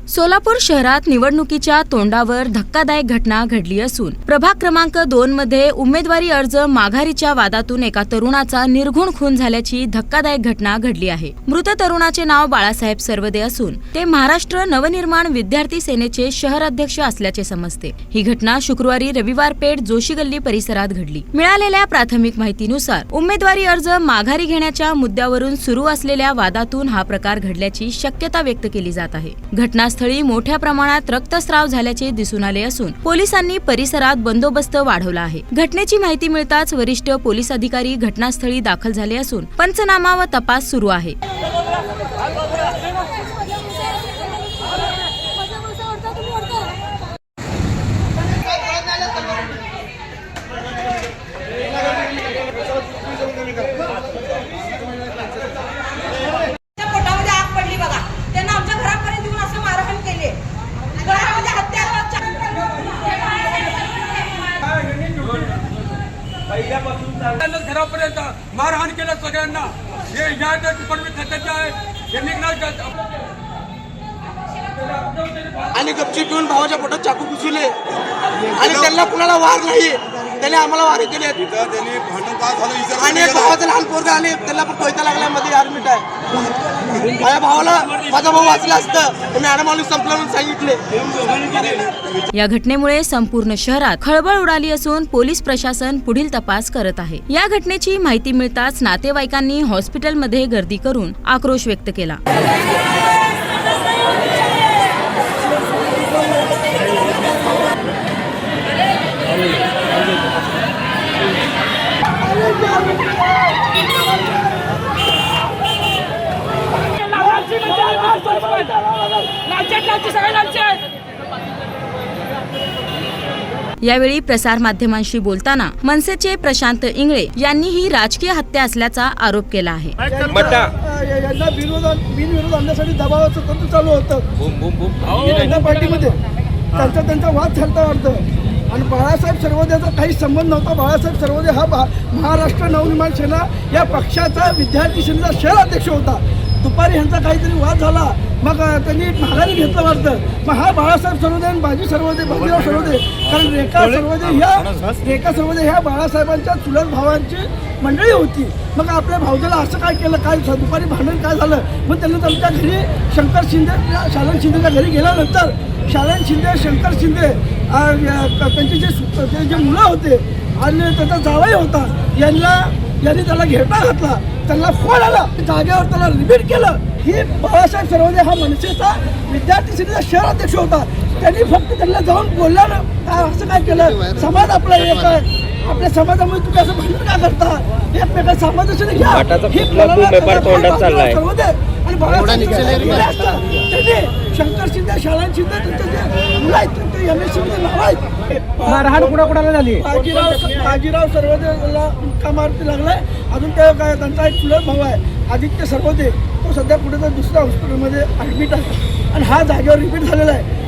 सोलापूर शहरात निवडणुकीच्या तोंडावर धक्कादायक घटना घडली असून प्रभाग क्रमांक 2 मध्ये उमेदवारी अर्ज माघारीच्या वादातून एका तरुणाचा निर्घुण खून झाल्याची धक्कादायक घटना घडली आहे। मृत तरुणाचे नाव बाळासाहेब सरवदे असून ते महाराष्ट्र नवनिर्माण विद्यार्थी सेनेचे शहर अध्यक्ष असल्याचे समजते। ही घटना शुक्रवारी रविवार पेठ जोशी गल्ली परिसरात घडली। मिळालेल्या प्राथमिक माहितीनुसार उमेदवारी अर्ज माघारी घेण्याच्या मुद्द्यावरून सुरू असलेल्या वादातून हा प्रकार घडल्याची शक्यता व्यक्त केली जात आहे। घटनास्थळी मोठ्या प्रमाणात रक्तस्राव झाल्याचे दिसून आले असून पोलिसांनी परिसरात बंदोबस्त वाढवला आहे। घटनेची माहिती मिळताच वरिष्ठ पोलीस अधिकारी घटनास्थळी दाखल झाले असून पंचनामा व तपास सुरू आहे। घरापर्यंत मारहाण केलं सगळ्यांना। हे या डिपार्टमेंट खात्याचे आहे, यांनी आणि गपची पिऊन भावाच्या पोटात चाकू घुसवले आणि त्यांना कुणाला वार नाही, त्याने आम्हाला वार केले। आणि भावाचं लहान पोरगा आणि त्याला पण कोयता लागला मध्ये ऍडमिट आहे। माझ्या भावाला माझा भाऊ वाचला असतं मॅडमांनी संपलं म्हणून सांगितले। या घटनेमुळे संपूर्ण शहरात खळबळ उडाली असून पोलीस प्रशासन पुढील तपास करत आहे। या घटनेची माहिती मिळताच नातेवाईकांनी हॉस्पिटलमध्ये गर्दी करून आक्रोश व्यक्त केला। यावेळी प्रसार माध्यमांशी बोलताना मनसेचे प्रशांत इंगळे यांनी ही राजकीय हत्या असल्याचा आरोप केला आहे। यांना बिनविरोध आणण्यासाठी दबावाचं तंत्र चालू होतं पार्टीमध्ये, त्यांचा वाद चालता वाटतं। आणि बाळासाहेब सरवदेचा काही संबंध नव्हता। बाळासाहेब सरवदे हा महाराष्ट्र नवनिर्माण सेना या पक्षाचा विद्यार्थी सेनेचा शहर अध्यक्ष होता। दुपारी ह्यांचा काहीतरी वाद झाला, मग त्यांनी माघारी घेतलं वाटतं। मग हा बाळासाहेब सरवदे आणि बाजीराव सरवदे, कारण रेखा सरवदे ह्या बाळासाहेबांच्या चुलत भावांची मंडळी होती। मग आपल्या भाऊजाला असं काय केलं, काय दुपारी भांडण काय झालं, मग त्यांनी त्यांच्या घरी शंकर शिंदे शालन शिंदेच्या घरी गेल्यानंतर शालन शिंदे शंकर शिंदे त्यांचे जे मुलं होते आणि त्याचा जावई होता यांनी त्याला घेरटा घातला, त्यांना फोन आला, जागेवर त्याला रिपीट केलं। ही बाळासाहेब सरवदे हा मनसेचा विद्यार्थी सेनेचा शहर अध्यक्ष होता। त्यांनी फक्त त्यांना जाऊन बोलल्यानं काय असं काय केलं, समाज आपला एक आहे, आपल्या समाजामध्ये तुम्ही असं भांडण का करता, एकमेका समाजाने घ्या। आणि शंकर शिंदे शालन शिंदे त्यांचे जे मुलं आहेत त्यांचे MSc मध्ये नाव आहेत। मारहाण कुणाकुणाला झाली? बाजीराव सरवदेला मुक्का मारती लागलाय। अजून त्यांचा एक चुलत भाऊ आहे आदित्य सरवदे, तो सध्या कुठे तर दुसऱ्या हॉस्पिटलमध्ये ॲडमिट आहे आणि हा जागेवर रिपीट झालेला आहे।